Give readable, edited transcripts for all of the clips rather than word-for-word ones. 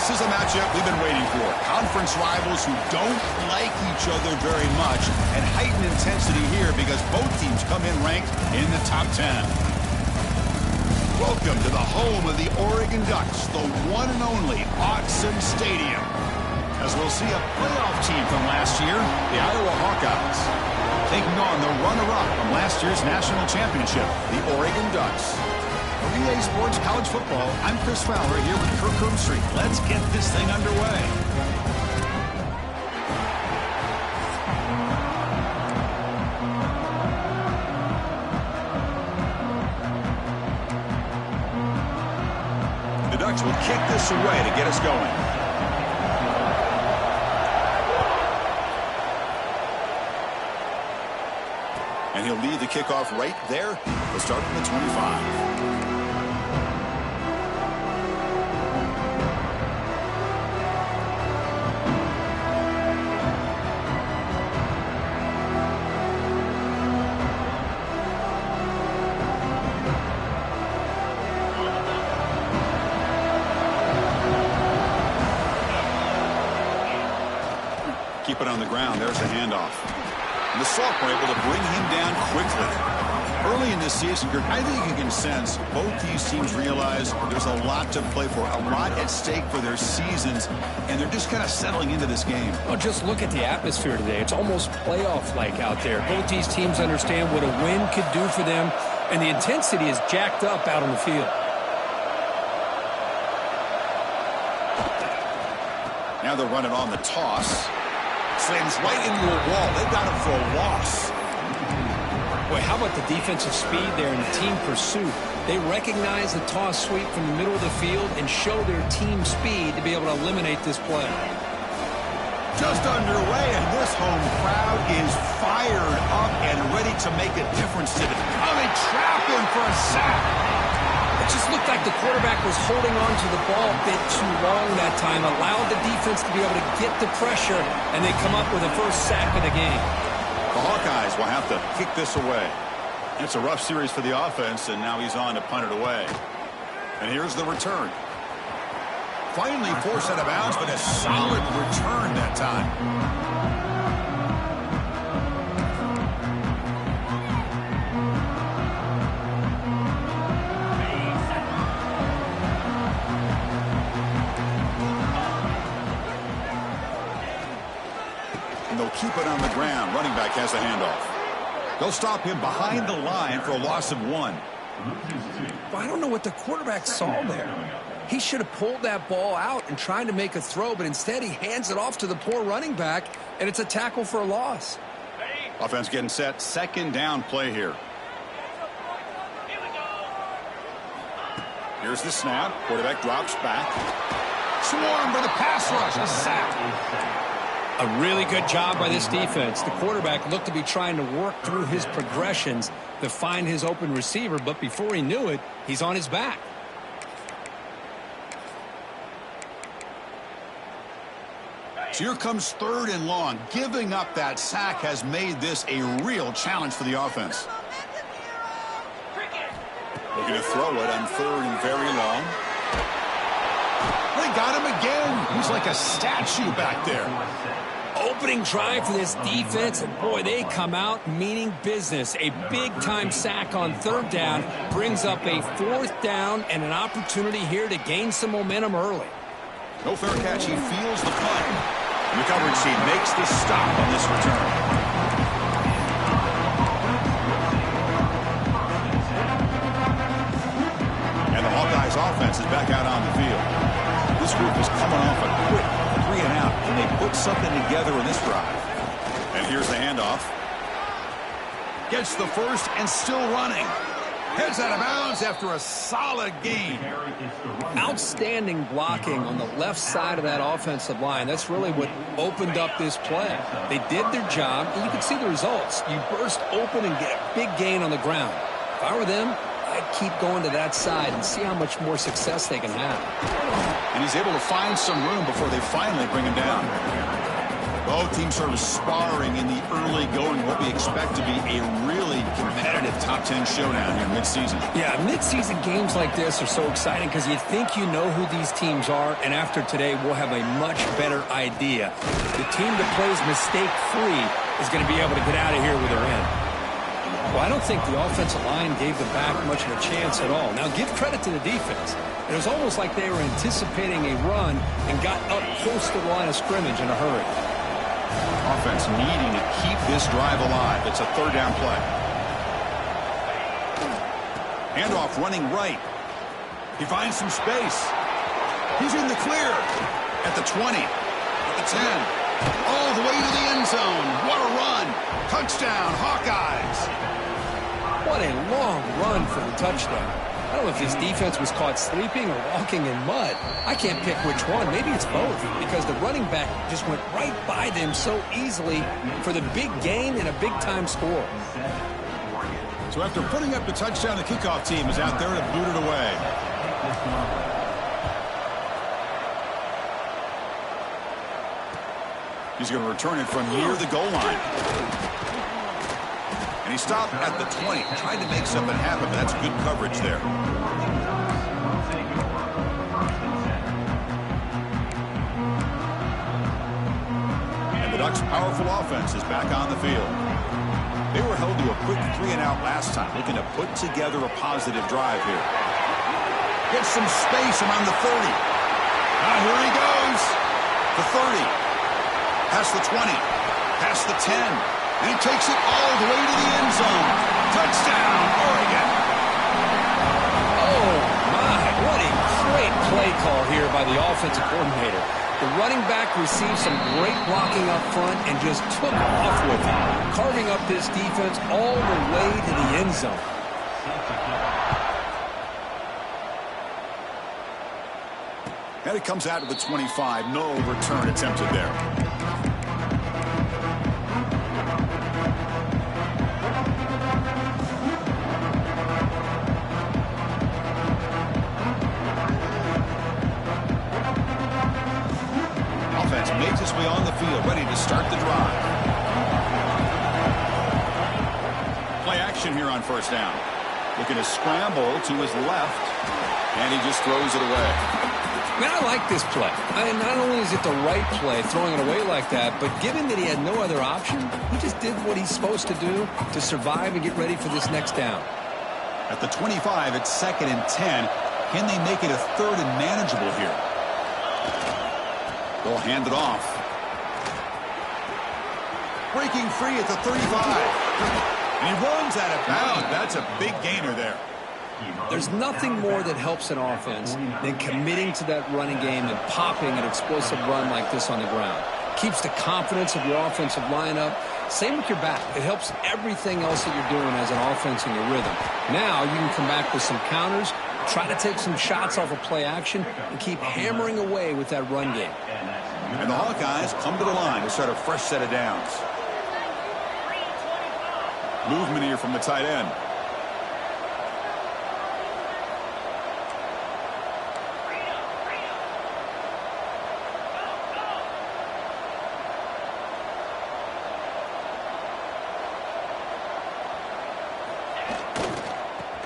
This is a matchup we've been waiting for. Conference rivals who don't like each other very much, and heightened intensity here because both teams come in ranked in the top 10. Welcome to the home of the Oregon Ducks, the one and only Autzen Stadium. As we'll see a playoff team from last year, the Iowa Hawkeyes, taking on the runner-up from last year's national championship, the Oregon Ducks. For EA Sports College Football, I'm Chris Fowler here with Kirk Herbstreit. Let's get this thing underway. The Ducks will kick this away to get us going. And he'll lead the kickoff right there. We'll start from the 25. Keep it on the ground. There's the handoff. And the Salk were able to bring him down quickly. Early in this season, Kirk, I think you can sense both these teams realize there's a lot to play for, a lot at stake for their seasons, and they're just kind of settling into this game. Well, just look at the atmosphere today. It's almost playoff-like out there. Both these teams understand what a win could do for them, and the intensity is jacked up out on the field. Now they're running on the toss. Slams right into a wall. They've got him for a loss. Boy, how about the defensive speed there in the team pursuit? They recognize the toss sweep from the middle of the field and show their team speed to be able to eliminate this play. Just underway, and this home crowd is fired up and ready to make a difference today. Oh, they trap him for a sack. It just looked like the quarterback was holding on to the ball a bit too long that time, allowed the defense to be able to get the pressure, and they come up with the first sack of the game. The Hawkeyes will have to kick this away. It's a rough series for the offense, and now he's on to punt it away. And here's the return. Finally forced out of bounds, but a solid return that time. And they'll keep it on the ground. Running back has a handoff. They'll stop him behind the line for a loss of 1. Well, I don't know what the quarterback saw there. He should have pulled that ball out and tried to make a throw, but instead he hands it off to the poor running back, and it's a tackle for a loss. Offense getting set. Second down play here. Here's the snap. Quarterback drops back. Swarm for the pass rush. A sack. A really good job by this defense. The quarterback looked to be trying to work through his progressions to find his open receiver, but before he knew it, he's on his back. So here comes 3rd and long. Giving up that sack has made this a real challenge for the offense. Looking to throw it on 3rd and very long. They got him again. He's like a statue back there. Opening drive for this defense, and boy, they come out meaning business. A big-time sack on 3rd down brings up a 4th down and an opportunity here to gain some momentum early. No fair catch. He feels the punt. And the coverage team makes the stop on this return. And the Hawkeyes offense is back out on the field. This group is coming off a quick 3-and-out, and they put something together in this drive. And here's the handoff. Gets the first and still running. Heads out of bounds after a solid gain. Outstanding blocking on the left side of that offensive line. That's really what opened up this play. They did their job, and you can see the results. You burst open and get a big gain on the ground. If I were them, I'd keep going to that side and see how much more success they can have. And he's able to find some room before they finally bring him down. Both teams sort of sparring in the early going, what we expect to be a really competitive top 10 showdown here midseason. Yeah, midseason games like this are so exciting because you think you know who these teams are, and after today, we'll have a much better idea. The team that plays mistake-free is going to be able to get out of here with their end. Well, I don't think the offensive line gave the back much of a chance at all. Now, give credit to the defense. It was almost like they were anticipating a run and got up close to the line of scrimmage in a hurry. Offense needing to keep this drive alive. It's a third down play. Handoff running right. He finds some space. He's in the clear. At the 20. At the 10. All the way to the end zone. What a run. Touchdown, Hawkeyes. What a long run for the touchdown. I don't know if his defense was caught sleeping or walking in mud. I can't pick which one. Maybe it's both, because the running back just went right by them so easily for the big gain and a big-time score. So after putting up the touchdown, the kickoff team is out there to boot it away. He's going to return it from near the goal line. And he stopped at the 20. Tried to make something happen, but that's good coverage there. And the Ducks' powerful offense is back on the field. They were held to a quick 3-and-out last time, looking to put together a positive drive here. Gets some space around the 30. Here he goes. The 30. Past the 20. Past the 10. And he takes it all the way to the end zone. Touchdown, Oregon. Oh, my. What a great play call here by the offensive coordinator. The running back received some great blocking up front and just took off with it, carving up this defense all the way to the end zone. And it comes out to the 25. No return attempted there. Makes his way on the field, ready to start the drive. Play action here on first down. Looking to scramble to his left, and he just throws it away. Man, I like this play. Not only is it the right play, throwing it away like that, but given that he had no other option, he just did what he's supposed to do to survive and get ready for this next down. At the 25, it's 2nd and 10. Can they make it a 3rd and manageable here? They'll hand it off. Breaking free at the 35. And he runs out of bounds. That's a big gainer there. There's nothing more that helps an offense than committing to that running game and popping an explosive run like this on the ground. Keeps the confidence of your offensive lineup. Same with your back. It helps everything else that you're doing as an offense in your rhythm. Now you can come back with some counters, try to take some shots off of play action, and keep hammering away with that run game. And the Hawkeyes come to the line to start a fresh set of downs. Movement here from the tight end.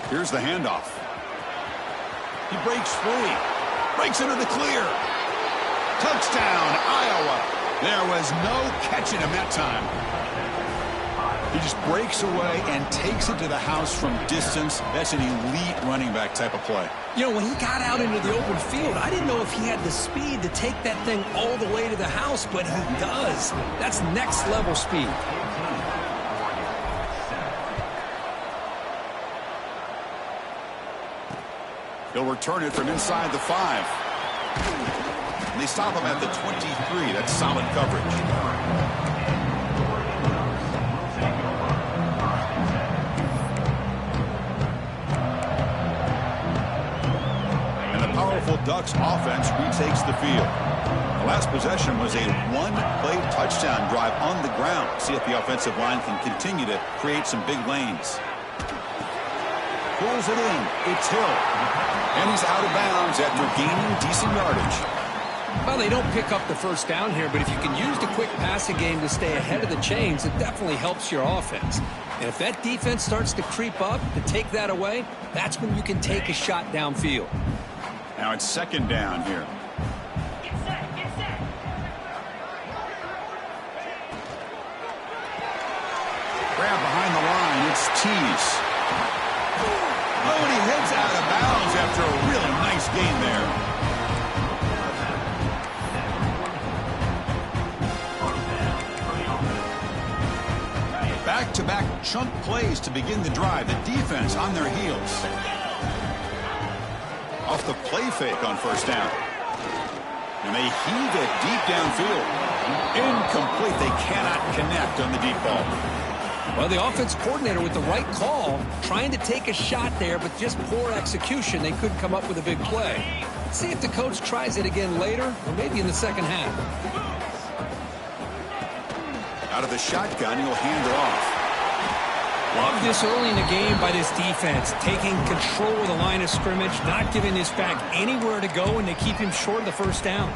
Here's the handoff. He breaks free. Breaks into the clear. Touchdown, Iowa. There was no catching him that time. He just breaks away and takes it to the house from distance. That's an elite running back type of play. You know, when he got out into the open field, I didn't know if he had the speed to take that thing all the way to the house, but he does. That's next level speed. He'll return it from inside the 5. And they stop him at the 23. That's solid coverage. And the powerful Ducks offense retakes the field. The last possession was a one-play touchdown drive on the ground. See if the offensive line can continue to create some big lanes. Pulls it in. It's Hill. And he's out of bounds after gaining decent yardage. Well, they don't pick up the first down here, but if you can use the quick passing game to stay ahead of the chains, it definitely helps your offense. And if that defense starts to creep up to take that away, that's when you can take a shot downfield. Now it's second down here. Grab behind the line. It's Tease. Oh, and he heads out of bounds after a really nice gain there. Back-to-back chunk plays to begin the drive. The defense on their heels. Off the play fake on first down. And they heave it deep downfield. Incomplete. They cannot connect on the deep ball. Well, the offense coordinator with the right call, trying to take a shot there, but just poor execution. They couldn't come up with a big play. Let's see if the coach tries it again later, or maybe in the second half. Out of the shotgun, he'll hand it off. Love this early in the game by this defense, taking control of the line of scrimmage, not giving this back anywhere to go, and they keep him short of the first down.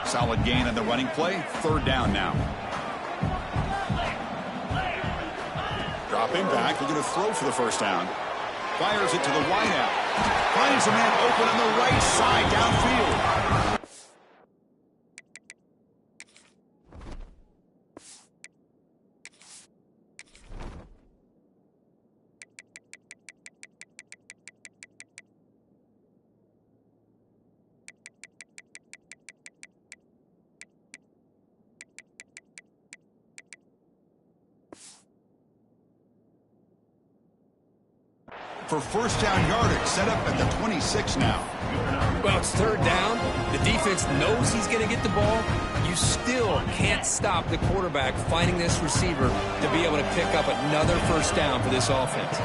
Solid gain on the running play. Third down now. Dropping back, looking to throw for the first down. Fires it to the wideout. Finds a man open on the right side downfield. For first down yardage, set up at the 26 now. Well, it's third down. The defense knows he's going to get the ball. You still can't stop the quarterback finding this receiver to be able to pick up another first down for this offense.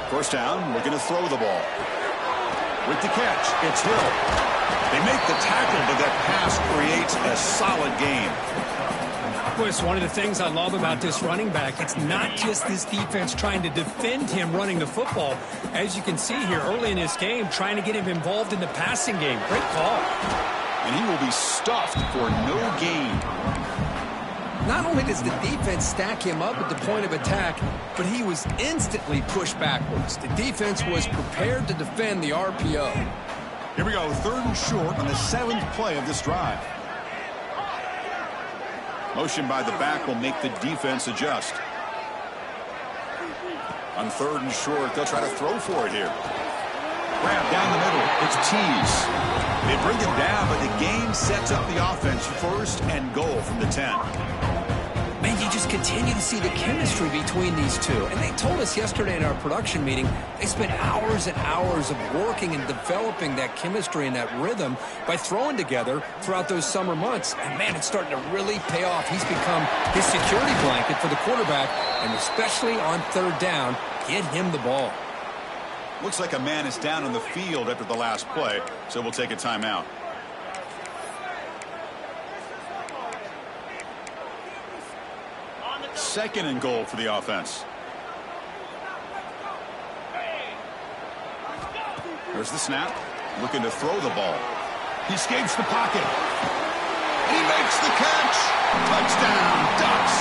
First down, looking to throw the ball. With the catch, it's Hill. They make the tackle, but that pass creates a solid gain. It's one of the things I love about this running back. It's not just this defense trying to defend him running the football. As you can see here early in this game, trying to get him involved in the passing game. Great call. And he will be stuffed for no gain. Not only does the defense stack him up at the point of attack, but he was instantly pushed backwards. The defense was prepared to defend the RPO. Here we go, third and short on the 7th play of this drive. Motion by the back will make the defense adjust. On third and short, they'll try to throw for it here. Grab down the middle. It's Tease. They bring it down, but the game sets up the offense. First and goal from the 10. Man, you just continue to see the chemistry between these two. And they told us yesterday in our production meeting, they spent hours and hours of working and developing that chemistry and that rhythm by throwing together throughout those summer months. And, man, it's starting to really pay off. He's become his security blanket for the quarterback, and especially on third down, get him the ball. Looks like a man is down on the field after the last play, so we'll take a timeout. Second and goal for the offense. There's the snap. Looking to throw the ball. He escapes the pocket. He makes the catch. Touchdown, Ducks.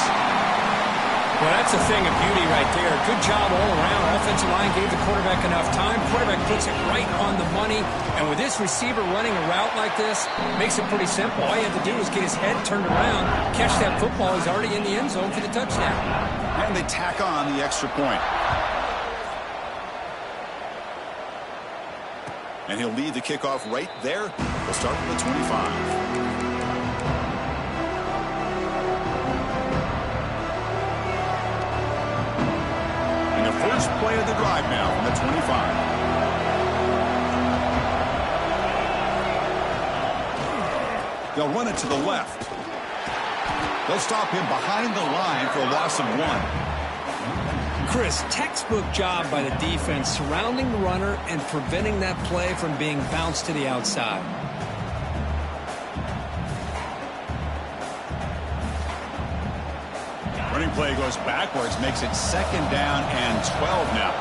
Well, that's a thing of beauty right there. Good job all around. Offensive line gave the quarterback enough time. Quarterback puts it right on the money. And with this receiver running a route like this, makes it pretty simple. All you have to do is get his head turned around, catch that football. He's already in the end zone for the touchdown. And they tack on the extra point. And he'll lead the kickoff right there. We'll start from the 25. First play of the drive now from the 25. They'll run it to the left. They'll stop him behind the line for a loss of 1. Chris, textbook job by the defense surrounding the runner and preventing that play from being bounced to the outside. Running play goes backwards, makes it second down and 12 now.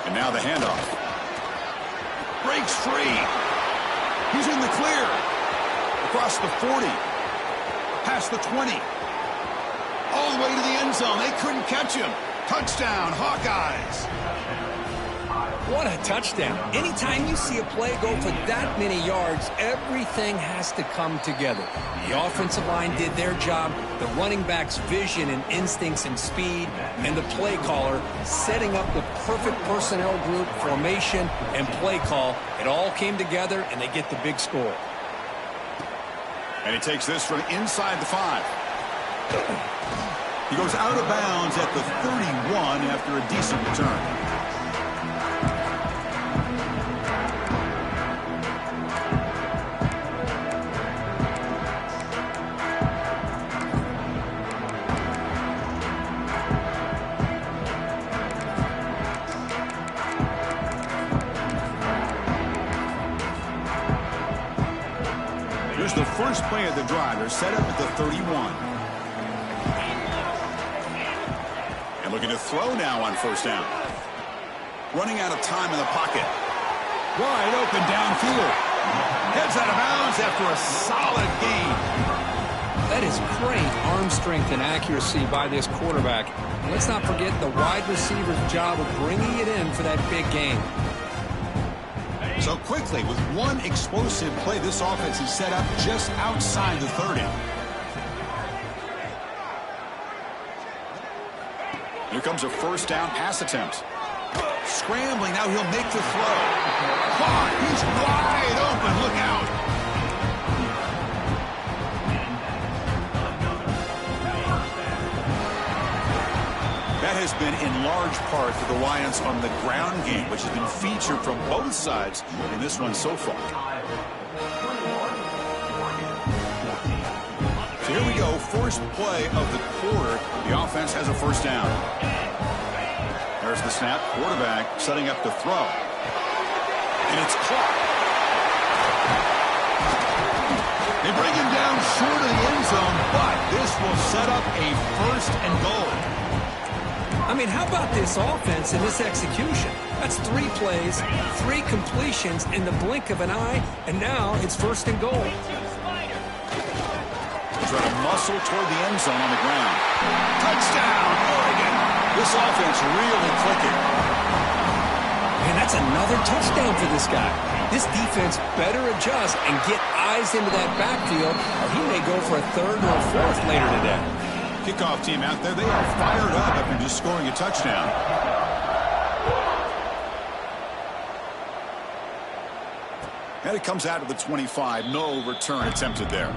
And now the handoff. Breaks free. He's in the clear. Across the 40. Past the 20. All the way to the end zone. They couldn't catch him. Touchdown, Hawkeyes. What a touchdown. Anytime you see a play go for that many yards, everything has to come together. The offensive line did their job, the running back's vision and instincts and speed, and the play caller setting up the perfect personnel group, formation, and play call. It all came together, and they get the big score. And he takes this from inside the 5. He goes out of bounds at the 31 after a decent return. Here's the first play of the drive. They're set up at the 31. And looking to throw now on first down. Running out of time in the pocket. Wide open downfield. Heads out of bounds after a solid gain. That is great arm strength and accuracy by this quarterback. Let's not forget the wide receiver's job of bringing it in for that big gain. So quickly, with one explosive play, this offense is set up just outside the 30. Here comes a first down pass attempt. Scrambling, now he'll make the throw. Caught, he's wide open, look out. That has been in large part the reliance on the ground game, which has been featured from both sides in this one so far. So here we go, first play of the quarter. The offense has a first down. There's the snap, quarterback setting up to throw. And it's caught. They bring him down short of the end zone, but this will set up a first and goal. I mean, how about this offense and this execution? That's 3 plays, 3 completions in the blink of an eye, and now it's first and goal. He's trying to muscle toward the end zone on the ground. Touchdown, Oregon. This offense really clicking. And that's another touchdown for this guy. This defense better adjust and get eyes into that backfield, or he may go for a 3rd or a 4th later today. Kickoff team out there, they are fired up after just scoring a touchdown. And it comes out of the 25. No return attempted there.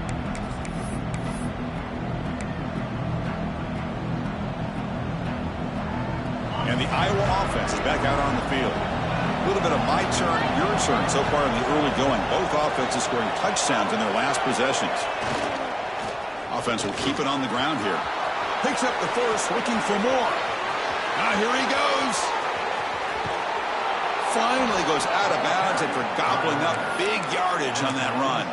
And the Iowa offense is back out on the field. A little bit of my turn, your turn so far in the early going. Both offenses scoring touchdowns in their last possessions. Offense will keep it on the ground here. Picks up the first, looking for more. Now here he goes. Finally goes out of bounds and for gobbling up big yardage on that run.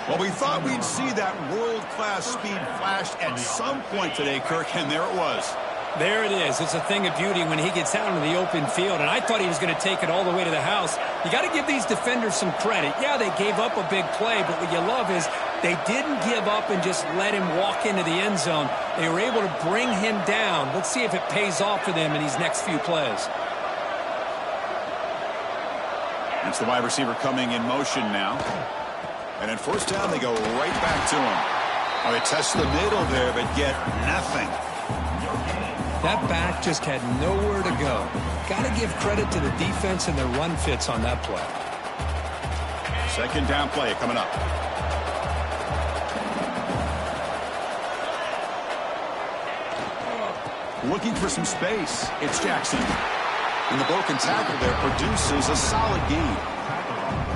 Well, we thought we'd see that world-class speed flashed at some point today, Kirk, and there it was. There it is. It's a thing of beauty when he gets out into the open field, and I thought he was going to take it all the way to the house. You got to give these defenders some credit. Yeah, they gave up a big play, but what you love is they didn't give up and just let him walk into the end zone. They were able to bring him down. Let's see if it pays off for them in these next few plays. That's the wide receiver coming in motion now. And in first down, they go right back to him. Oh, they test the middle there, but get nothing. That back just had nowhere to go. Got to give credit to the defense and their run fits on that play. Second down play coming up. Looking for some space. It's Jackson. And the broken tackle there produces a solid gain.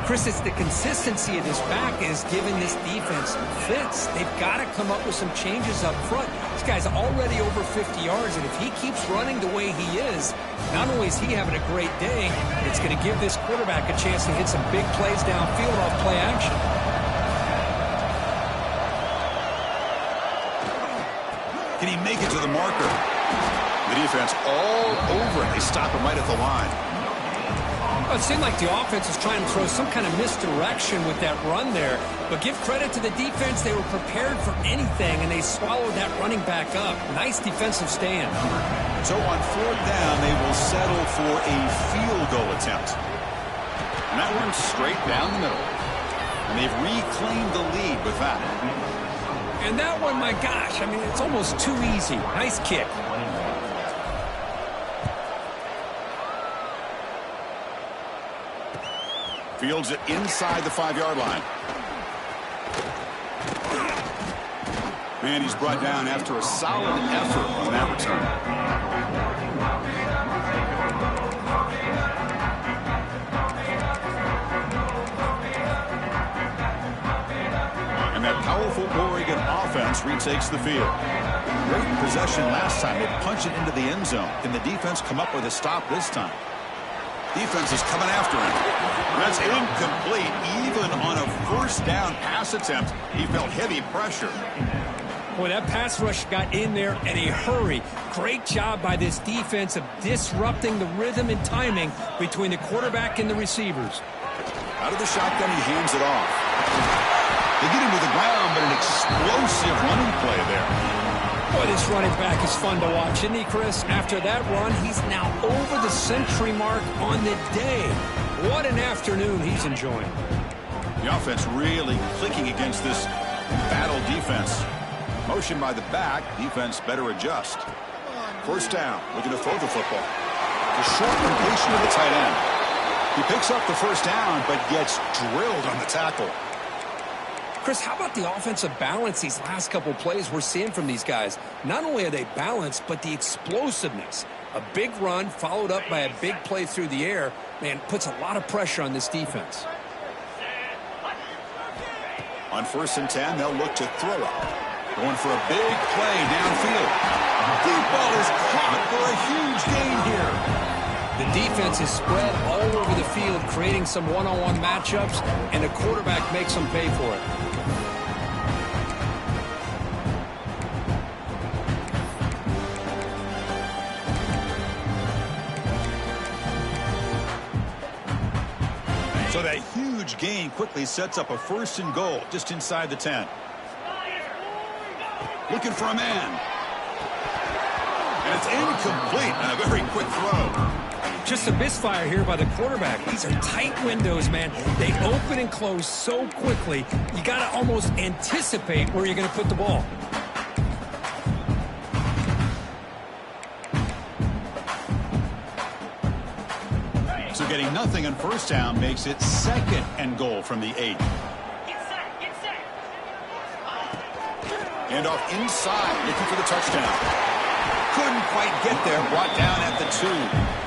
Chris, it's the consistency of this back is giving this defense fits. They've got to come up with some changes up front. This guy's already over 50 yards, and if he keeps running the way he is, not only is he having a great day, but it's going to give this quarterback a chance to hit some big plays downfield off play action. Can he make it to the marker? The defense all over it. They stop him right at the line. Well, it seemed like the offense was trying to throw some kind of misdirection with that run there. But give credit to the defense. They were prepared for anything, and they swallowed that running back up. Nice defensive stand. So on 4th down, they will settle for a field goal attempt. And that one's straight down the middle. And they've reclaimed the lead with that. And that one, my gosh, I mean, it's almost too easy. Nice kick. Fields it inside the 5-yard line. And he's brought down after a solid effort on that return. And that powerful Oregon offense retakes the field. Great possession last time. They punch it into the end zone. Can the defense come up with a stop this time? Defense is coming after him. That's incomplete. Even on a 1st down pass attempt, he felt heavy pressure. Boy, that pass rush got in there in a hurry. Great job by this defense of disrupting the rhythm and timing between the quarterback and the receivers. Out of the shotgun, he hands it off. They get him to the ground, but an explosive running play there. Boy, this running back is fun to watch, isn't he, Chris? After that run, he's now over the century mark on the day. What an afternoon he's enjoying. The offense really clicking against this battle defense. Motion by the back. Defense better adjust. 1st down. Looking to throw the football. The short completion of the tight end. He picks up the 1st down, but gets drilled on the tackle. Chris, how about the offensive balance these last couple plays we're seeing from these guys? Not only are they balanced, but the explosiveness. A big run followed up by a big play through the air, man, puts a lot of pressure on this defense. On 1st and 10, they'll look to throw it. Going for a big play downfield. Deep ball is caught for a huge gain here. The defense is spread all over the field, creating some one-on-one matchups, and the quarterback makes them pay for it. So that huge gain quickly sets up a 1st and goal just inside the 10. Looking for a man. And it's incomplete. A very quick throw. Just a misfire here by the quarterback. These are tight windows, man. They open and close so quickly, you got to almost anticipate where you're going to put the ball. So getting nothing on 1st down makes it 2nd and goal from the 8. And off inside, looking for the touchdown. Couldn't quite get there, brought down at the 2.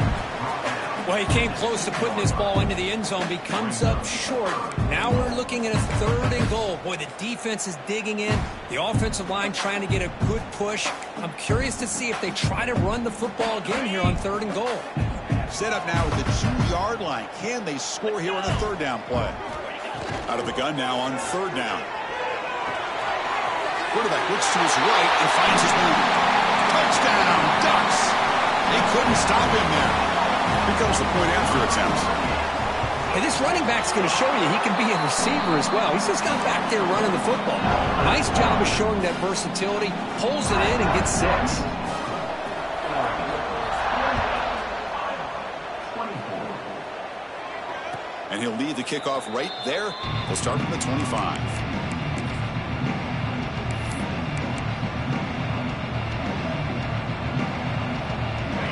Well, he came close to putting this ball into the end zone, but he comes up short. Now we're looking at a 3rd and goal. Boy, the defense is digging in. The offensive line trying to get a good push. I'm curious to see if they try to run the football again here on 3rd and goal. Set up now at the 2-yard line. Can they score here on a 3rd down play? Out of the gun now on 3rd down. Quarterback looks to his right and finds his man. Touchdown, Ducks. They couldn't stop him there. Here comes the point after attempt. And this running back's going to show you he can be a receiver as well. He's just not back there running the football. Nice job of showing that versatility. Pulls it in and gets 6. And he'll lead the kickoff right there. He'll start from the 25.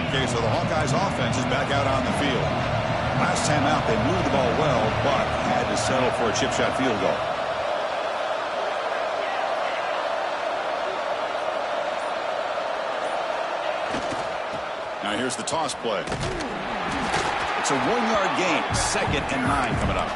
Okay, so the Hawkeyes offense is back out on the field. Last time out, they moved the ball well, but had to settle for a chip shot field goal. Now here's the toss play. It's a 1-yard gain, 2nd and 9 coming up.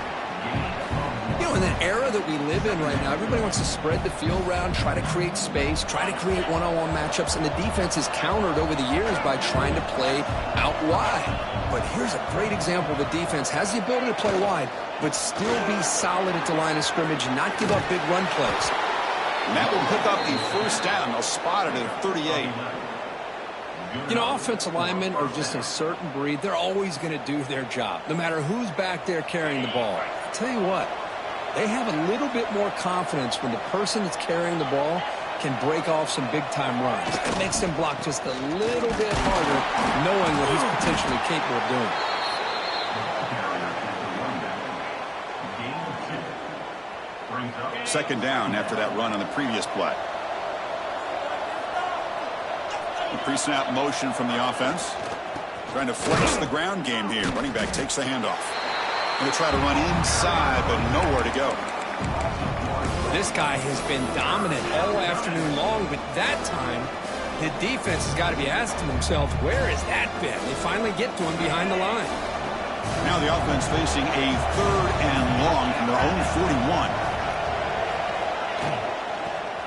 You know, in the era that we live in right now, everybody wants to spread the field around, try to create space, try to create one-on-one matchups, and the defense is countered over the years by trying to play out wide. But here's a great example. The defense has the ability to play wide, but still be solid at the line of scrimmage and not give up big run plays. And that will pick up the 1st down. They'll spot it at 38. You know, offensive linemen are just a certain breed. They're always going to do their job, no matter who's back there carrying the ball. I'll tell you what, they have a little bit more confidence when the person that's carrying the ball can break off some big-time runs. It makes them block just a little bit harder, knowing what he's potentially capable of doing. Second down after that run on the previous play. The pre-snap motion from the offense. Trying to flex the ground game here. Running back takes the handoff. Going to try to run inside, but nowhere to go. This guy has been dominant all afternoon long, but that time, the defense has got to be asking themselves, where has that been? They finally get to him behind the line. Now the offense facing a 3rd and long from their own 41.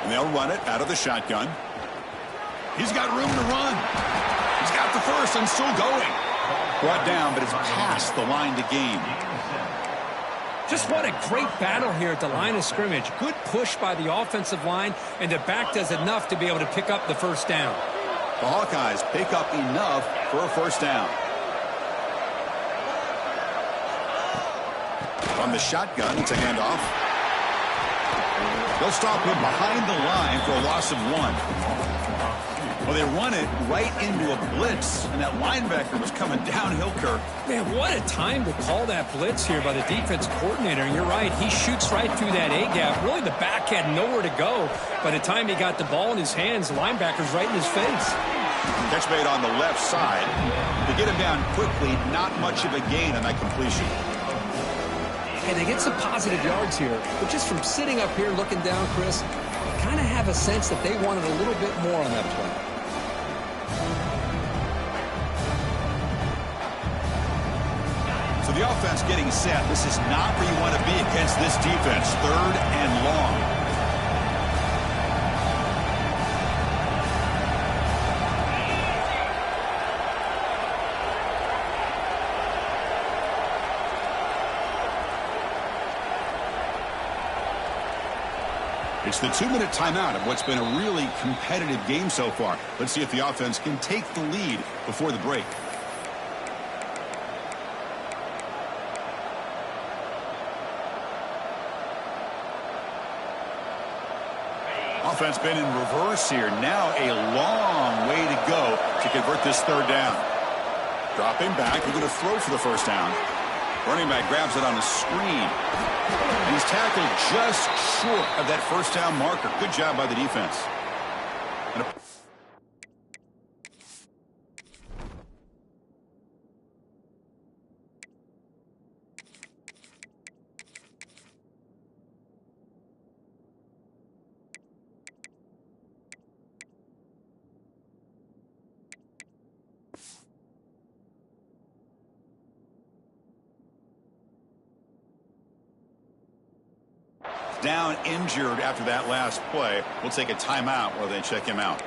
And they'll run it out of the shotgun. He's got room to run. He's got the first and still going. Brought down, but it's past the line to gain. Just what a great battle here at the line of scrimmage. Good push by the offensive line, and the back does enough to be able to pick up the first down. The Hawkeyes pick up enough for a first down. From the shotgun, it's a handoff. They'll stop him behind the line for a loss of 1. Well, they run it right into a blitz, and that linebacker was coming downhill, Kirk. Man, what a time to call that blitz here by the defense coordinator. And you're right, he shoots right through that A-gap. Really, the back had nowhere to go. By the time he got the ball in his hands, the linebacker's right in his face. Catch made on the left side. To get him down quickly, not much of a gain on that completion. And they get some positive yards here. But just from sitting up here looking down, Chris, I kind of have a sense that they wanted a little bit more on that play. So the offense getting set. This is not where you want to be against this defense. 3rd and long. It's the 2-minute timeout of what's been a really competitive game so far. Let's see if the offense can take the lead before the break. Offense been in reverse here. Now a long way to go to convert this 3rd down. Dropping back. They're going to throw for the first down. Running back grabs it on the screen. And he's tackled just short of that first down marker. Good job by the defense. And down injured after that last play. We'll take a timeout while they check him out.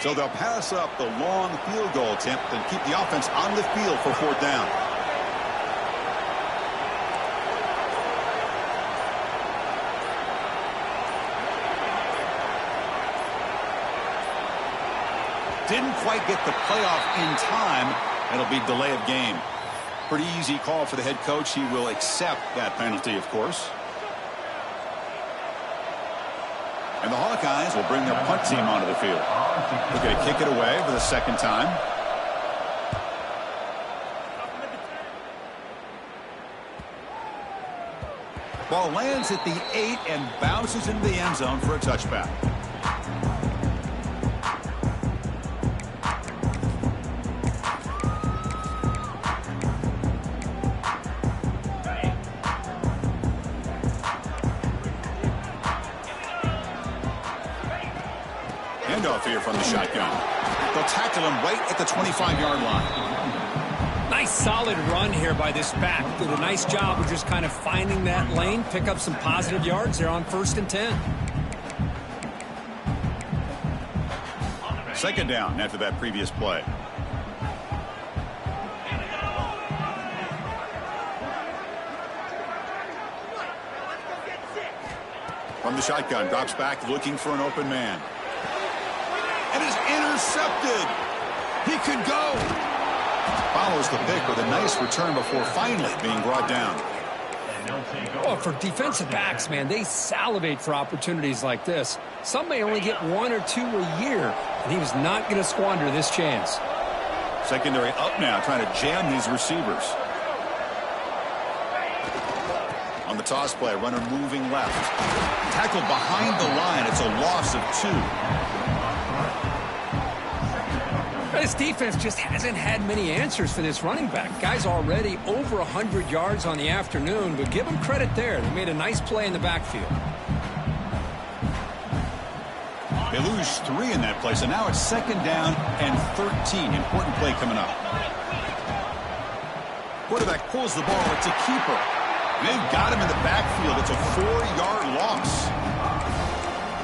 So they'll pass up the long field goal attempt and keep the offense on the field for 4th down. Didn't quite get the playoff in time. It'll be delay of game. Pretty easy call for the head coach. He will accept that penalty, of course. And the Hawkeyes will bring their punt team onto the field. They're going to kick it away for the 2nd time. Ball lands at the 8 and bounces into the end zone for a touchback. Handoff here from the shotgun. They'll tackle him right at the 25-yard line. Nice solid run here by this back. Did a nice job of just kind of finding that lane, pick up some positive yards there on 1st and 10. 2nd down after that previous play. From the shotgun, drops back looking for an open man. And is intercepted. He could go. Follows the pick with a nice return before finally being brought down. Oh, for defensive backs, man, they salivate for opportunities like this. Some may only get 1 or 2 a year, and he was not going to squander this chance. Secondary up now, trying to jam these receivers. On the toss play, runner moving left. Tackled behind the line. It's a loss of 2. This defense just hasn't had many answers for this running back. Guy's already over 100 yards on the afternoon, but give him credit there. They made a nice play in the backfield. They lose 3 in that play, so now it's 2nd down and 13. Important play coming up. Quarterback pulls the ball. It's a keeper. They've got him in the backfield. It's a 4-yard loss.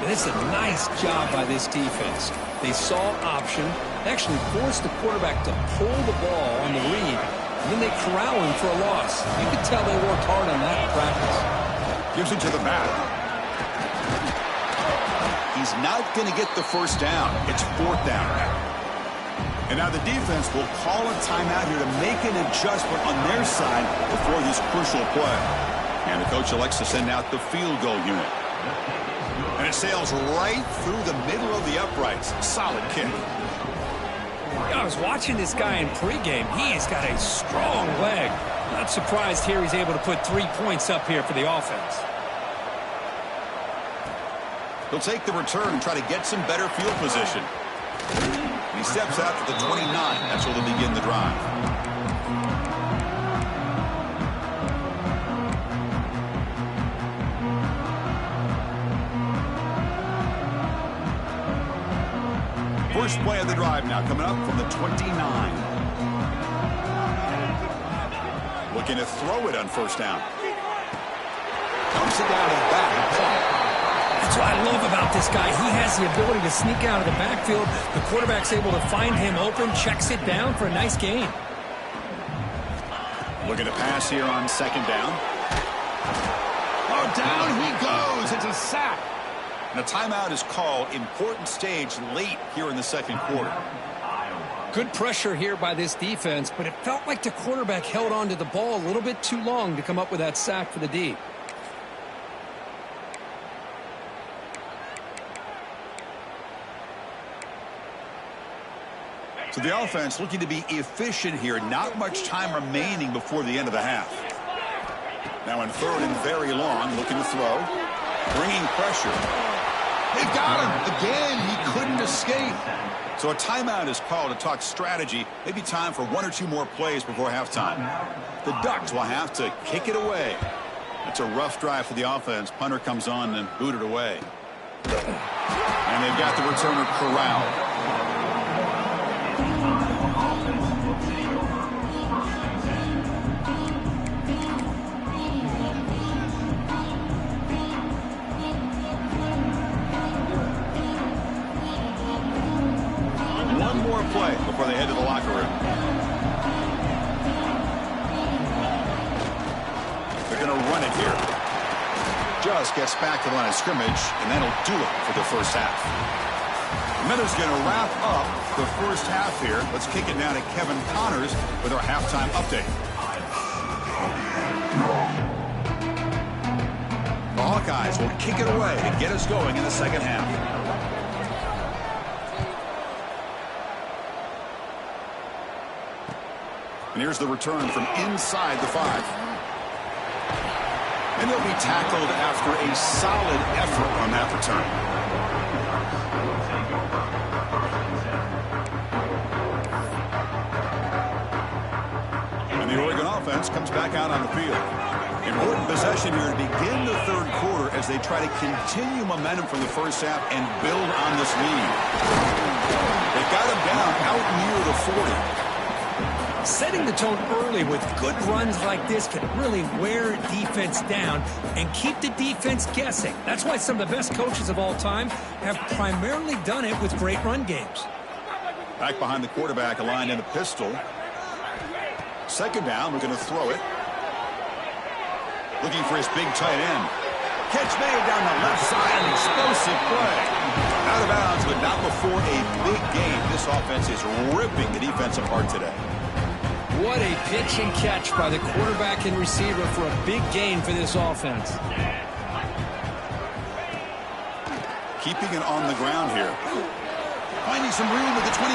And it's a nice job by this defense. They saw option, actually forced the quarterback to pull the ball on the read, and then they corral him for a loss. You could tell they worked hard on that in practice. Gives it to the back. He's not going to get the first down. It's 4th down. And now the defense will call a timeout here to make an adjustment on their side before this crucial play. And the coach elects to send out the field goal unit. And it sails right through the middle of the uprights. Solid kick. I was watching this guy in pregame. He has got a strong leg. Not surprised here he's able to put 3 points up here for the offense. He'll take the return and try to get some better field position. He steps out to the 29. That's where they'll begin the drive. First play of the drive now coming up from the 29. Looking to throw it on 1st down. Dumps it down and back. That's what I love about this guy. He has the ability to sneak out of the backfield. The quarterback's able to find him open, checks it down for a nice gain. Looking to pass here on 2nd down. Oh, down he goes. It's a sack. And a timeout is called. Important stage late here in the 2nd quarter. Good pressure here by this defense, but it felt like the quarterback held on to the ball a little bit too long to come up with that sack for the D. So the offense looking to be efficient here. Not much time remaining before the end of the half. Now in 3rd and very long, looking to throw. Bringing pressure. They've got him. Again, he couldn't escape. So a timeout is called to talk strategy. Maybe time for 1 or 2 more plays before halftime. The Ducks will have to kick it away. That's a rough drive for the offense. Punter comes on and booted away. And they've got the returner corralled. Play before they head to the locker room. They're going to run it here. Just gets back to the line of scrimmage, and that'll do it for the 1st half. Miller's going to wrap up the 1st half here. Let's kick it now to Kevin Connors with our halftime update. The Hawkeyes will kick it away to get us going in the 2nd half. And here's the return from inside the 5. And he'll be tackled after a solid effort on that return. And the Oregon offense comes back out on the field. Important possession here to begin the 3rd quarter as they try to continue momentum from the 1st half and build on this lead. They got him down out near the 40. Setting the tone early with good runs like this can really wear a defense down and keep the defense guessing. That's why some of the best coaches of all time have primarily done it with great run games. Back behind the quarterback, aligned in the pistol. 2nd down, we're going to throw it. Looking for his big tight end. catch made down the left side. An explosive play. Out of bounds, but not before a big game. This offense is ripping the defense apart today. What a pitch and catch by the quarterback and receiver for a big gain for this offense. Keeping it on the ground here. Finding some room at the 25.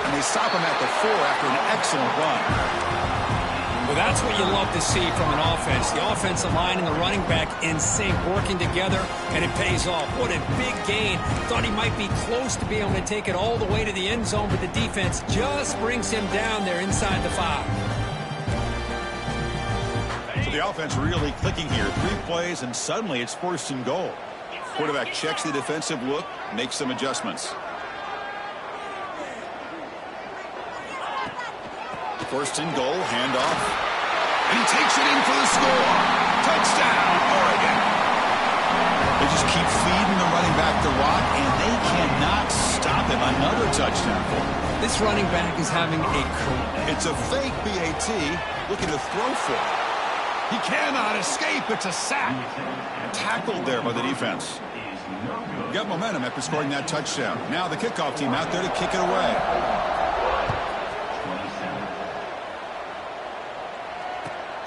And they stop him at the 4 after an excellent run. Well, that's what you love to see from an offense. The offensive line and the running back in sync, working together, and it pays off. What a big gain. Thought he might be close to being able to take it all the way to the end zone, but the defense just brings him down there inside the 5. So the offense really clicking here. 3 plays, and suddenly it's 1st and goal. Quarterback checks the defensive look, makes some adjustments. 1st and goal, handoff. And he takes it in for the score. Touchdown, Oregon. They just keep feeding the running back the rock, and they cannot stop him. Another touchdown for him. This running back is having a career. It's a fake BAT, looking to throw for it. He cannot escape. It's a sack. Tackled there by the defense. Got momentum after scoring that touchdown. Now the kickoff team out there to kick it away.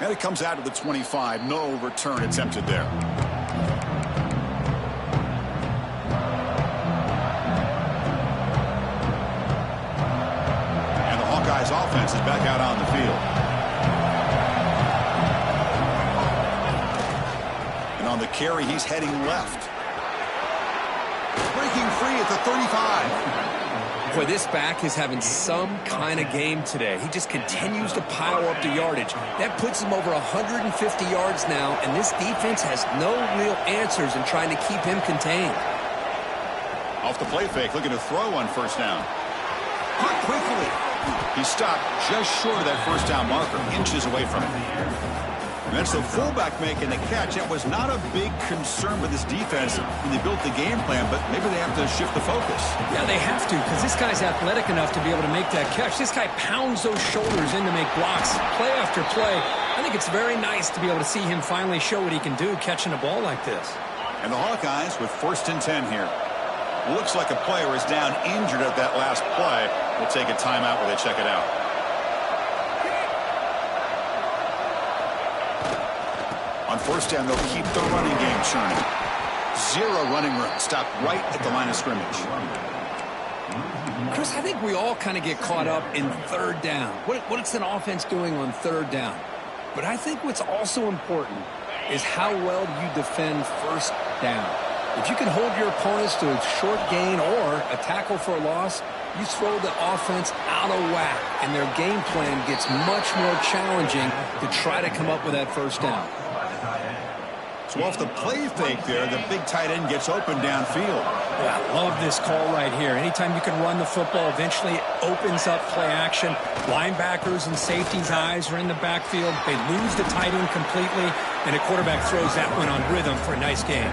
And it comes out of the 25. No return attempted there. And the Hawkeyes offense is back out on the field. And on the carry, he's heading left. Breaking free at the 35. Boy, this back is having some kind of game today. He just continues to pile up the yardage. That puts him over 150 yards now, and this defense has no real answers in trying to keep him contained. Off the play fake, looking to throw on 1st down. Caught quickly. He stopped just short of that 1st down marker, inches away from it. And that's the fullback making the catch. That was not a big concern with this defense when they built the game plan, but maybe they have to shift the focus. Yeah, they have to, because this guy's athletic enough to be able to make that catch. This guy pounds those shoulders in to make blocks, play after play. I think it's very nice to be able to see him finally show what he can do catching a ball like this. And the Hawkeyes with 1st and 10 here. Looks like a player is down injured at that last play. We'll take a timeout while they check it out. On 1st down, they'll keep the running game churning. 0 running room. Stop right at the line of scrimmage. Chris, I think we all kind of get caught up in 3rd down. What's an offense doing on 3rd down? But I think what's also important is how well you defend 1st down. If you can hold your opponents to a short gain or a tackle for a loss, you throw the offense out of whack, and their game plan gets much more challenging to try to come up with that 1st down. So off the play fake there, the big tight end gets open downfield. Yeah, I love this call right here. Anytime you can run the football, eventually it opens up play action. Linebackers and safeties' eyes are in the backfield. They lose the tight end completely, and the quarterback throws that one on rhythm for a nice game.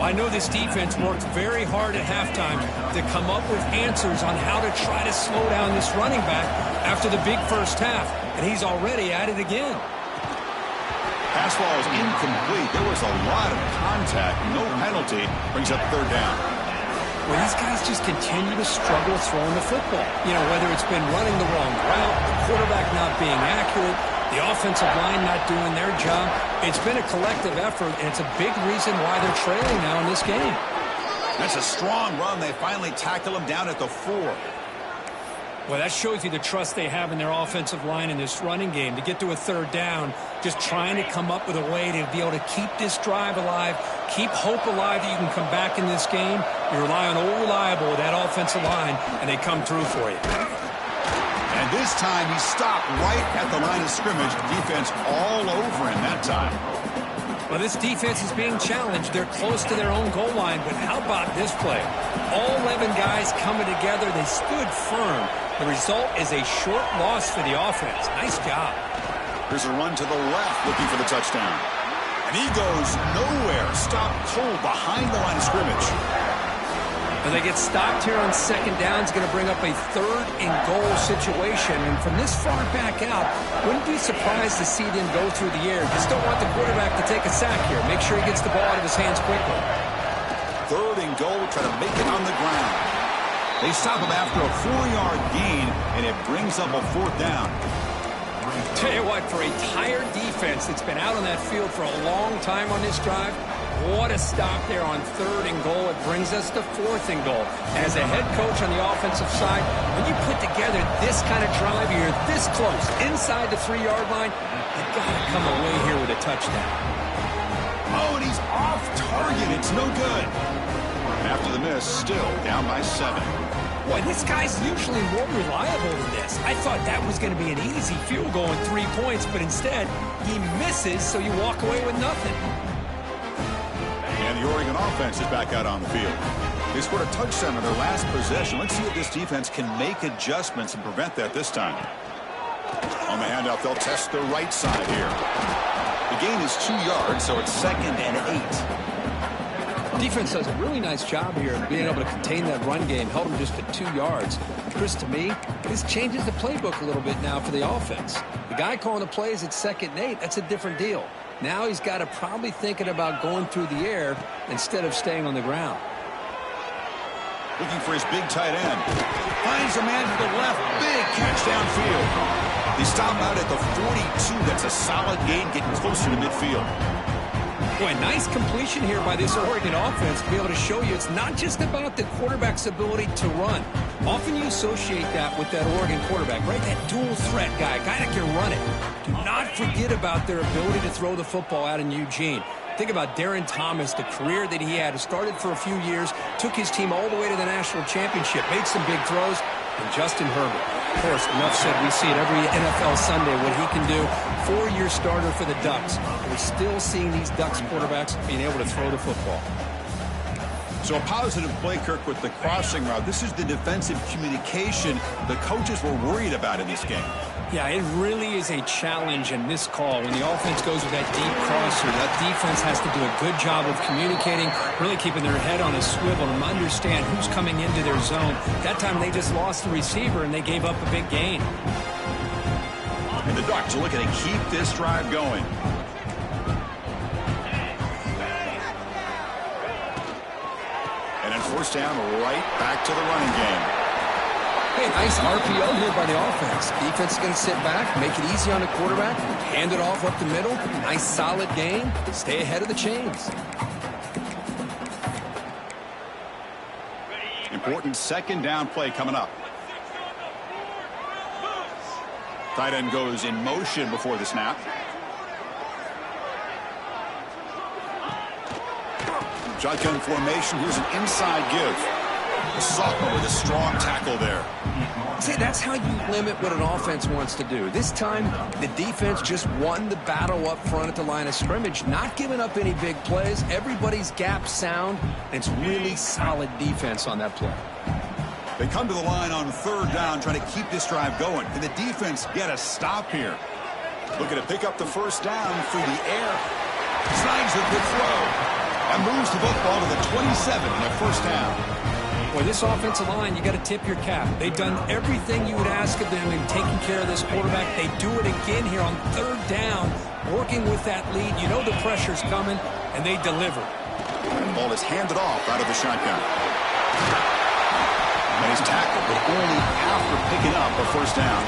I know this defense worked very hard at halftime to come up with answers on how to try to slow down this running back after the big 1st half, and he's already at it again. Pass ball is incomplete. There was a lot of contact. No penalty. Brings up 3rd down. Well, these guys just continue to struggle throwing the football. You know, whether it's been running the wrong route, the quarterback not being accurate, the offensive line not doing their job. It's been a collective effort, and it's a big reason why they're trailing now in this game. That's a strong run. They finally tackle him down at the 4. Well, that shows you the trust they have in their offensive line in this running game to get to a 3rd down, just trying to come up with a way to be able to keep this drive alive, keep hope alive that you can come back in this game. You rely on old reliable with that offensive line, and they come through for you. And this time he stopped right at the line of scrimmage. Defense all over him that time. Well, this defense is being challenged. They're close to their own goal line, but how about this play? All 11 guys coming together. They stood firm. The result is a short loss for the offense. Nice job. There's a run to the left looking for the touchdown. And he goes nowhere. Stopped cold behind the line of scrimmage. When they get stopped here on second down, it's going to bring up a 3rd and goal situation. And from this far back out, wouldn't be surprised to see them go through the air. Just don't want the quarterback to take a sack here. Make sure he gets the ball out of his hands quickly. 3rd and goal, try to make it on the ground. They stop him after a 4-yard gain, and it brings up a 4th down. Tell you what, for a tired defense that's been out on that field for a long time on this drive, what a stop there on 3rd and goal. It brings us to 4th and goal. As a head coach on the offensive side, when you put together this kind of drive, you're this close, inside the 3-yard line, you got to come away here with a touchdown. Oh, and he's off target. It's no good. After the miss, still down by 7. Boy, this guy's usually more reliable than this. I thought that was going to be an easy field goal and 3 points, but instead, he misses, so you walk away with nothing. And the Oregon offense is back out on the field. They scored a touchdown on their last possession. Let's see if this defense can make adjustments and prevent that this time. On the handoff, they'll test the right side here. The gain is 2 yards, so it's 2nd and 8. Defense does a really nice job here of being able to contain that run game, held them just to 2 yards. Chris, to me, this changes the playbook a little bit now for the offense. The guy calling the plays at 2nd and 8, that's a different deal. Now he's got to probably thinking about going through the air instead of staying on the ground. Looking for his big tight end. Finds a man to the left. Big catch downfield. They stop out at the 42. That's a solid gain, getting closer to midfield. Boy, nice completion here by this Oregon offense to be able to show you it's not just about the quarterback's ability to run. Often you associate that with that Oregon quarterback, right? That dual threat guy, a guy that can run it. Do not forget about their ability to throw the football out in Eugene. Think about Darren Thomas, the career that he had. Started for a few years, took his team all the way to the national championship, made some big throws, and Justin Herbert. Of course, enough said, we see it every NFL Sunday what he can do. 4-year starter for the Ducks. We're still seeing these Ducks quarterbacks being able to throw the football. So a positive play, Kirk, with the crossing route. This is the defensive communication the coaches were worried about in this game. Yeah, it really is a challenge in this call. When the offense goes with that deep crosser, that defense has to do a good job of communicating, really keeping their head on a swivel and understand who's coming into their zone. That time they just lost the receiver and they gave up a big gain. And the Ducks are looking to keep this drive going. And then 1st down, right back to the running game. Hey, nice RPO here by the offense. Defense is going to sit back, make it easy on the quarterback, hand it off up the middle. Nice solid gain. Stay ahead of the chains. Important 2nd down play coming up. Tight end goes in motion before the snap. Shotgun formation. Here's an inside give. A sophomore with a strong tackle there. See, that's how you limit what an offense wants to do. This time, the defense just won the battle up front at the line of scrimmage, not giving up any big plays. Everybody's gap sound. It's really solid defense on that play. They come to the line on 3rd down, trying to keep this drive going. Can the defense get a stop here? Looking to pick up the 1st down through the air. Slides a good throw. And moves the football to the 27 and a 1st down. Boy, this offensive line, you got to tip your cap. They've done everything you would ask of them in taking care of this quarterback. They do it again here on 3rd down, working with that lead. You know the pressure's coming, and they deliver. The ball is handed off out of the shotgun. And he's tackled, but only after picking up a 1st down.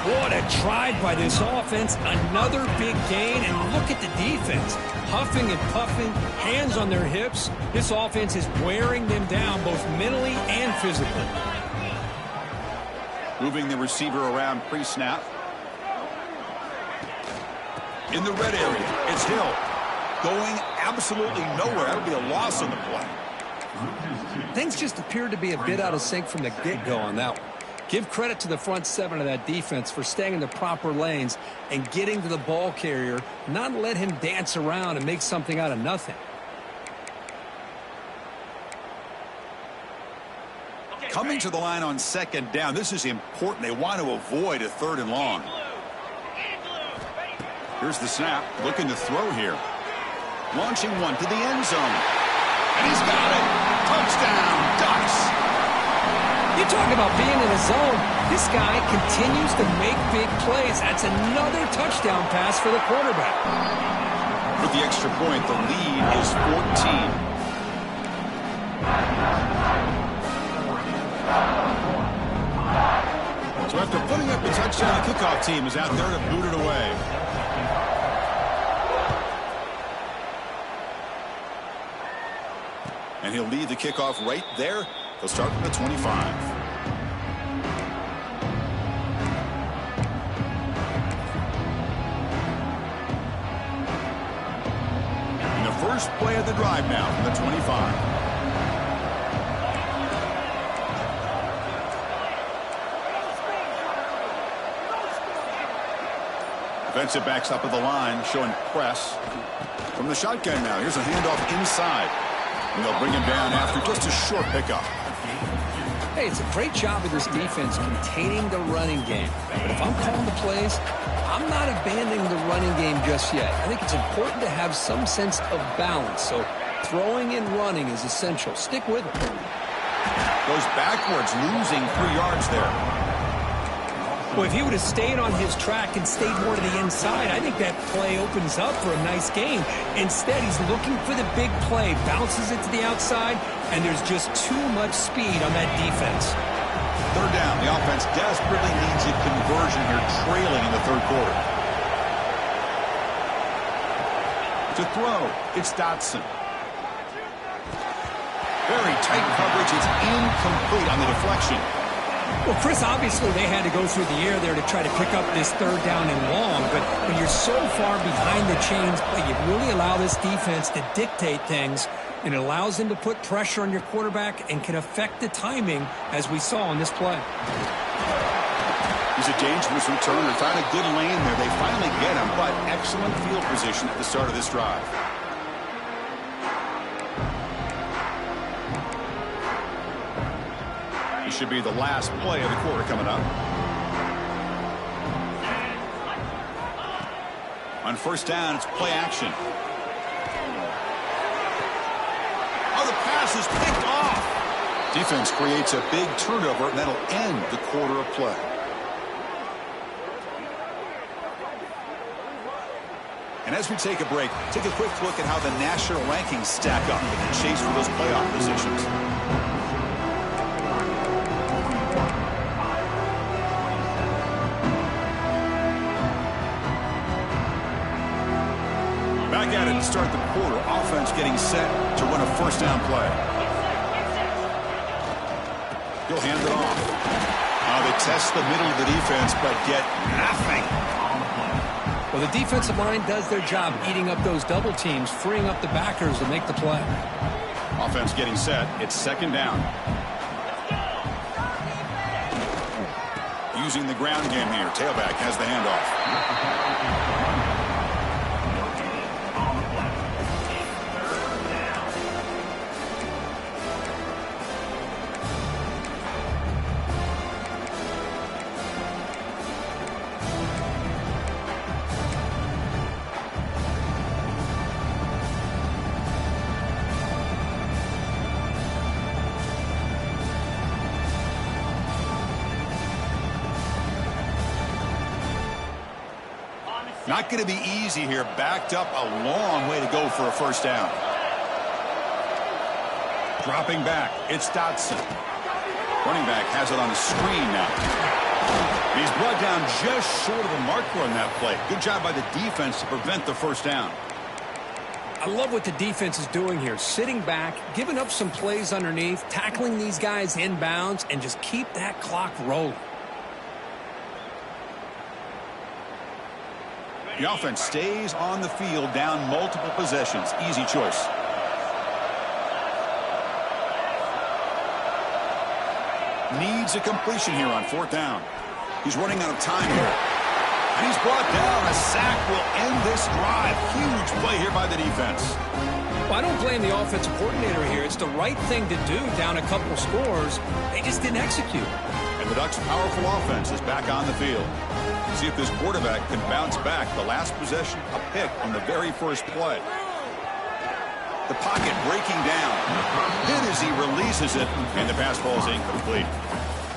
What a drive by this offense. Another big gain, and look at the defense. Huffing and puffing, hands on their hips. This offense is wearing them down both mentally and physically. Moving the receiver around pre-snap. In the red area, it's Hill. Going absolutely nowhere. That'll be a loss on the play. Things just appeared to be a bit out of sync from the get-go on that one. Give credit to the front 7 of that defense for staying in the proper lanes and getting to the ball carrier, not let him dance around and make something out of nothing. Coming to the line on 2nd down, this is important. They want to avoid a 3rd and long. Here's the snap, looking to throw here. Launching one to the end zone. And he's got it. Touchdown, Ducks. You talk about being in a zone. This guy continues to make big plays. That's another touchdown pass for the quarterback. With the extra point, the lead is 14. So after putting up the touchdown, the kickoff team is out there to boot it away. And he'll lead the kickoff right there. They'll start from the 25. First play of the drive now from the 25. Defensive backs up at the line, showing press. From the shotgun now, here's a handoff inside. And they'll bring him down after just a short pickup. Hey, it's a great job of this defense containing the running game. But if I'm calling the plays, I'm not abandoning the running game just yet. I think it's important to have some sense of balance. So throwing and running is essential. Stick with it. Goes backwards, losing 3 yards there. Well, if he would have stayed on his track and stayed more to the inside, I think that play opens up for a nice game. Instead, he's looking for the big play, bounces it to the outside, and there's just too much speed on that defense. Third down, the offense desperately needs a conversion here, trailing in the third quarter. To throw, it's Dotson. Very tight coverage. It's incomplete on the deflection. Well, Chris, obviously they had to go through the air there to try to pick up this third down and long, but when you're so far behind the chains, you really allow this defense to dictate things, and it allows them to put pressure on your quarterback and can affect the timing, as we saw on this play. He's a dangerous returner. Found a good lane there. They finally get him, but excellent field position at the start of this drive. This should be the last play of the quarter coming up. On first down, it's play action. Oh, the pass is picked off. Defense creates a big turnover, and that'll end the quarter of play. And as we take a break, take a quick look at how the national rankings stack up in the chase for those playoff positions. Back at it to start the quarter. Offense getting set to win a first down play. He'll hand it off. They test the middle of the defense, but get nothing. Well, the defensive line does their job eating up those double teams, freeing up the backers to make the play. Offense getting set. It's second down. Using the ground game here. Tailback has the handoff. Not going to be easy here. Backed up a long way to go for a first down. Dropping back. It's Dotson. Running back has it on the screen now. He's brought down just short of the marker on that play. Good job by the defense to prevent the first down. I love what the defense is doing here. Sitting back, giving up some plays underneath, tackling these guys inbounds, and just keep that clock rolling. The offense stays on the field, down multiple possessions. Easy choice. Needs a completion here on fourth down. He's running out of time here. And he's brought down. A sack will end this drive. Huge play here by the defense. Well, I don't blame the offensive coordinator here. It's the right thing to do down a couple scores. They just didn't execute. And the Ducks' powerful offense is back on the field. See if this quarterback can bounce back. The last possession, a pick on the very first play. The pocket breaking down. Hit as he releases it, and the pass falls incomplete.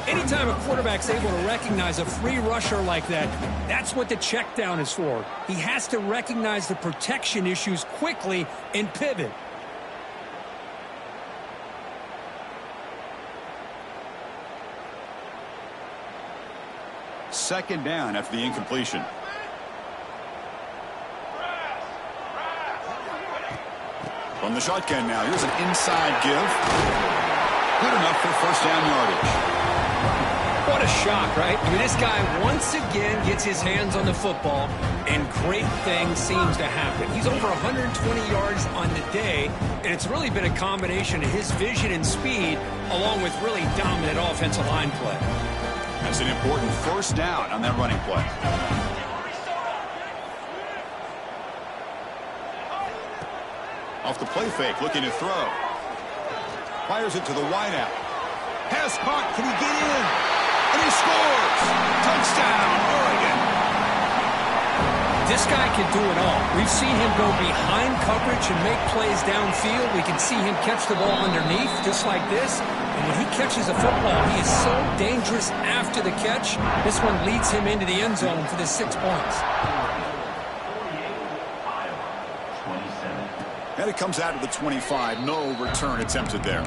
Anytime a quarterback's able to recognize a free rusher like that, that's what the check down is for. He has to recognize the protection issues quickly and pivot. Second down after the incompletion. From the shotgun now, here's an inside give. Good enough for first down yardage. What a shock, right? I mean, this guy once again gets his hands on the football, and great things seems to happen. He's over 120 yards on the day, and it's really been a combination of his vision and speed, along with really dominant offensive line play. That's an important first down on that running play. Off the play fake, looking to throw. Fires it to the wideout. Pass caught, can he get in? And he scores! Touchdown, Oregon! This guy can do it all. We've seen him go behind coverage and make plays downfield. We can see him catch the ball underneath, just like this. And when he catches a football, he is so dangerous after the catch. This one leads him into the end zone for the 6 points. And it comes out of the 25. No return attempted there.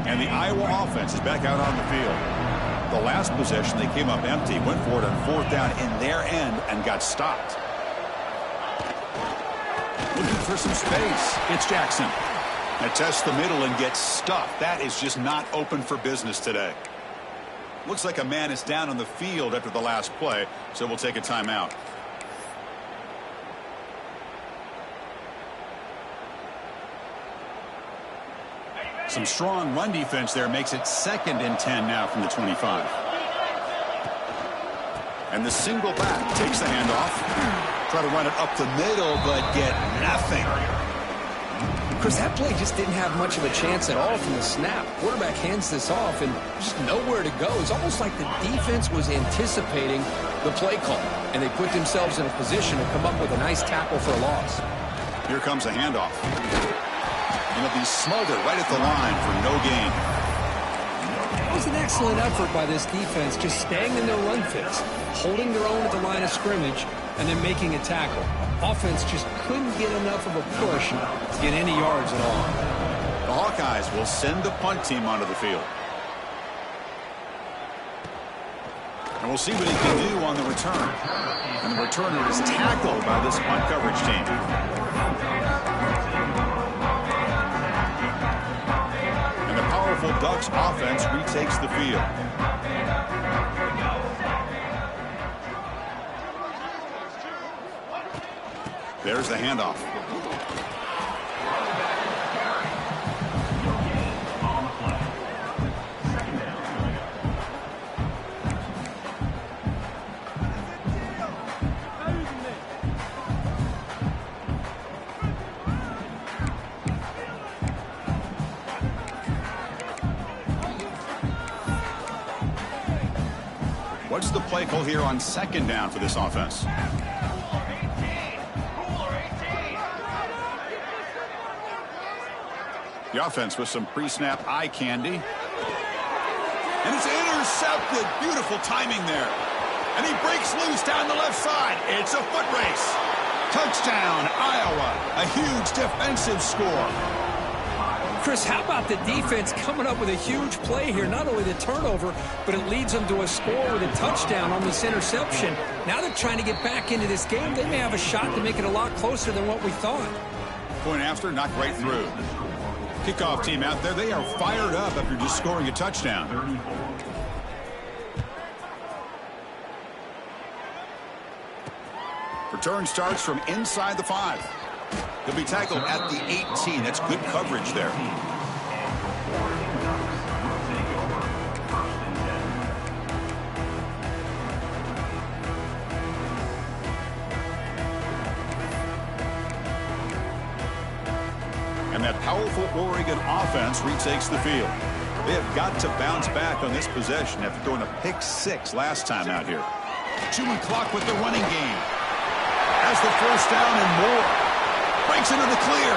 And the Iowa offense is back out on the field. The last possession, they came up empty, went for it on fourth down in their end, and got stopped. Looking for some space. It's Jackson. That tests the middle and gets stuffed. That is just not open for business today. Looks like a man is down on the field after the last play, so we'll take a timeout. Some strong run defense there makes it 2nd and 10 now from the 25. And the single back takes the handoff. Try to run it up the middle, but get nothing. Chris, that play just didn't have much of a chance at all from the snap. Quarterback hands this off and just nowhere to go. It's almost like the defense was anticipating the play call, and they put themselves in a position to come up with a nice tackle for a loss. Here comes a handoff. And it'll be smothered right at the line for no gain. It was an excellent effort by this defense, just staying in their run fits, holding their own at the line of scrimmage, and then making a tackle. Offense just couldn't get enough of a push to get any yards at all. The Hawkeyes will send the punt team onto the field. And we'll see what he can do on the return. And the returner is tackled by this punt coverage team. And the powerful Ducks offense retakes the field. There's the handoff. What's the play call here on 2nd down for this offense? The offense with some pre-snap eye candy. And it's intercepted. Beautiful timing there. And he breaks loose down the left side. It's a foot race. Touchdown, Iowa. A huge defensive score. Chris, how about the defense coming up with a huge play here? Not only the turnover, but it leads them to a score with a touchdown on this interception. Now they're trying to get back into this game. They may have a shot to make it a lot closer than what we thought. Point after, knocked right through. Kickoff team out there, they are fired up after just scoring a touchdown. Return starts from inside the 5. He'll be tackled at the 18. That's good coverage there. And that powerful Oregon offense retakes the field. They have got to bounce back on this possession after throwing a pick-6 last time out here. 2 and clock with the running game. Has the first down and more. Breaks into the clear.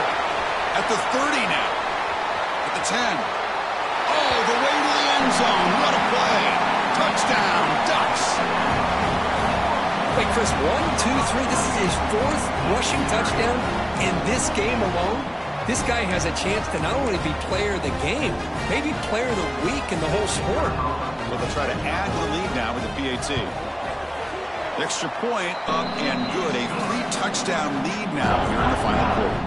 At the 30 now. At the 10. Oh, the way to the end zone. What a play. Touchdown, Ducks. Wait, Chris, 1, 2, 3. This is his 4th rushing touchdown in this game alone. This guy has a chance to not only be player of the game, maybe player of the week in the whole sport. Well, they'll try to add to the lead now with the PAT. The extra point up and good. A 3-touchdown lead now here in the final quarter.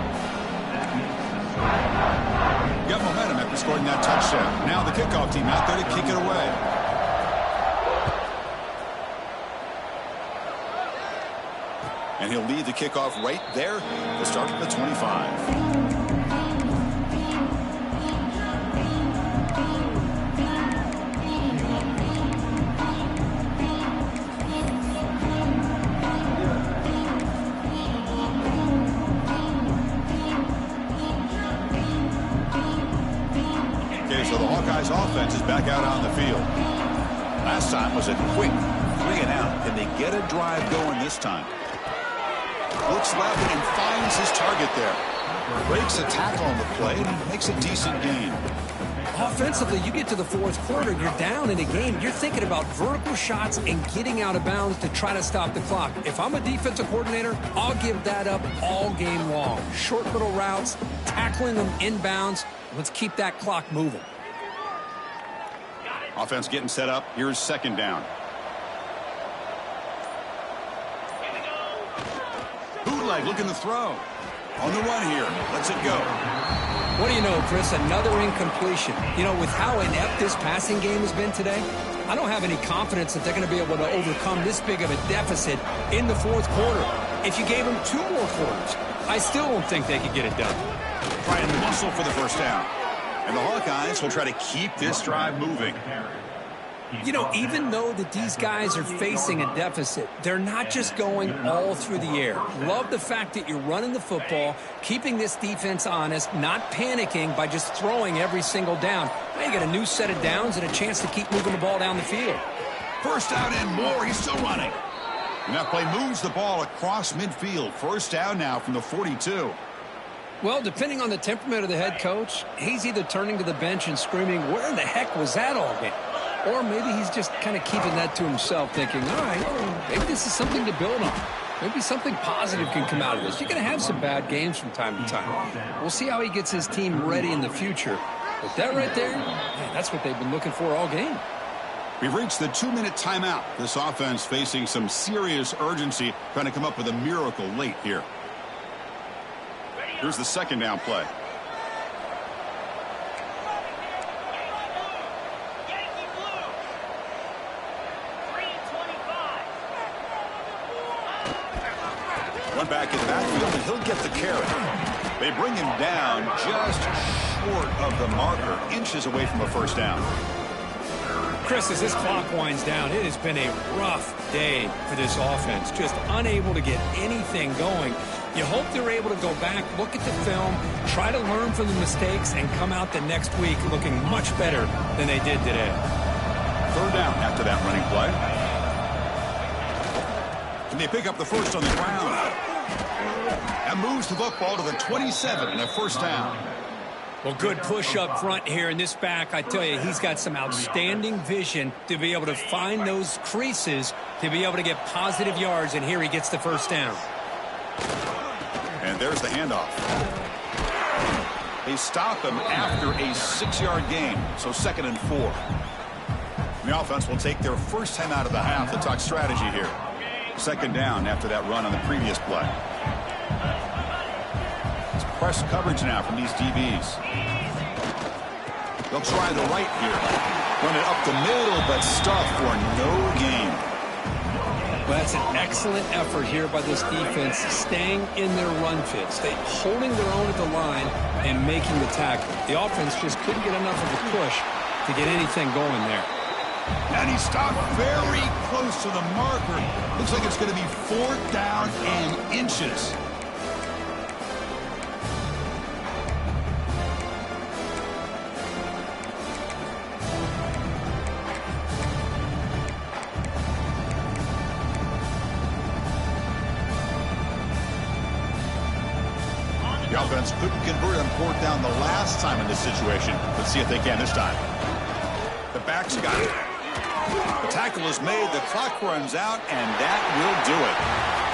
Got momentum after scoring that touchdown. Now the kickoff team out there to kick it away. And he'll lead the kickoff right there to start at the 25. So the Hawkeyes offense is back out on the field. Last time was a quick 3 and out. Can they get a drive going this time? Looks left and finds his target there. Breaks a tackle on the play and makes a decent gain. Offensively, you get to the 4th quarter, you're down in a game. You're thinking about vertical shots and getting out of bounds to try to stop the clock. If I'm a defensive coordinator, I'll give that up all game long. Short little routes, tackling them inbounds. Let's keep that clock moving. Offense getting set up. Here's 2nd down. Bootleg looking to throw. On the run here. Lets it go. What do you know, Chris? Another incompletion. You know, with how inept this passing game has been today, I don't have any confidence that they're going to be able to overcome this big of a deficit in the 4th quarter. If you gave them 2 more quarters, I still don't think they could get it done. Trying to muscle for the first down. And the Hawkeyes will try to keep this drive moving. You know, even though that these guys are facing a deficit, they're not just going all through the air. Love the fact that you're running the football, keeping this defense honest, not panicking by just throwing every single down. Now you got a new set of downs and a chance to keep moving the ball down the field. First down and more. He's still running. And that play moves the ball across midfield. First down now from the 42. Well, depending on the temperament of the head coach, he's either turning to the bench and screaming, where in the heck was that all game? Or maybe he's just kind of keeping that to himself, thinking, all right, maybe this is something to build on. Maybe something positive can come out of this. You're going to have some bad games from time to time. We'll see how he gets his team ready in the future. But that right there, man, that's what they've been looking for all game. We've reached the 2-minute timeout. This offense facing some serious urgency, trying to come up with a miracle late here. Here's the 2nd down play. One back in the backfield, and he'll get the carry. They bring him down just short of the marker, inches away from a first down. Chris, as this clock winds down, it has been a rough day for this offense. Just unable to get anything going. You hope they're able to go back, look at the film, try to learn from the mistakes, and come out the next week looking much better than they did today. 3rd down after that running play. And they pick up the first on the ground. That moves the football to the 27 and a first down. Well, good push up front here in this back. I tell you, he's got some outstanding vision to be able to find those creases, to be able to get positive yards, and here he gets the first down. And there's the handoff. They stop him after a 6-yard gain, so 2nd and 4. The offense will take their first time out of the half to talk strategy here. 2nd down after that run on the previous play. It's press coverage now from these DBs. They'll try the right here. Run it up the middle, but stuff for no gain. Well, that's an excellent effort here by this defense, staying in their run fits. They holding their own at the line and making the tackle. The offense just couldn't get enough of a push to get anything going there. And he stopped very close to the marker. Looks like it's going to be 4th down and inches. The offense couldn't convert on fourth down the last time in this situation. Let's see if they can this time. The back's got it. The tackle is made. The clock runs out, and that will do it.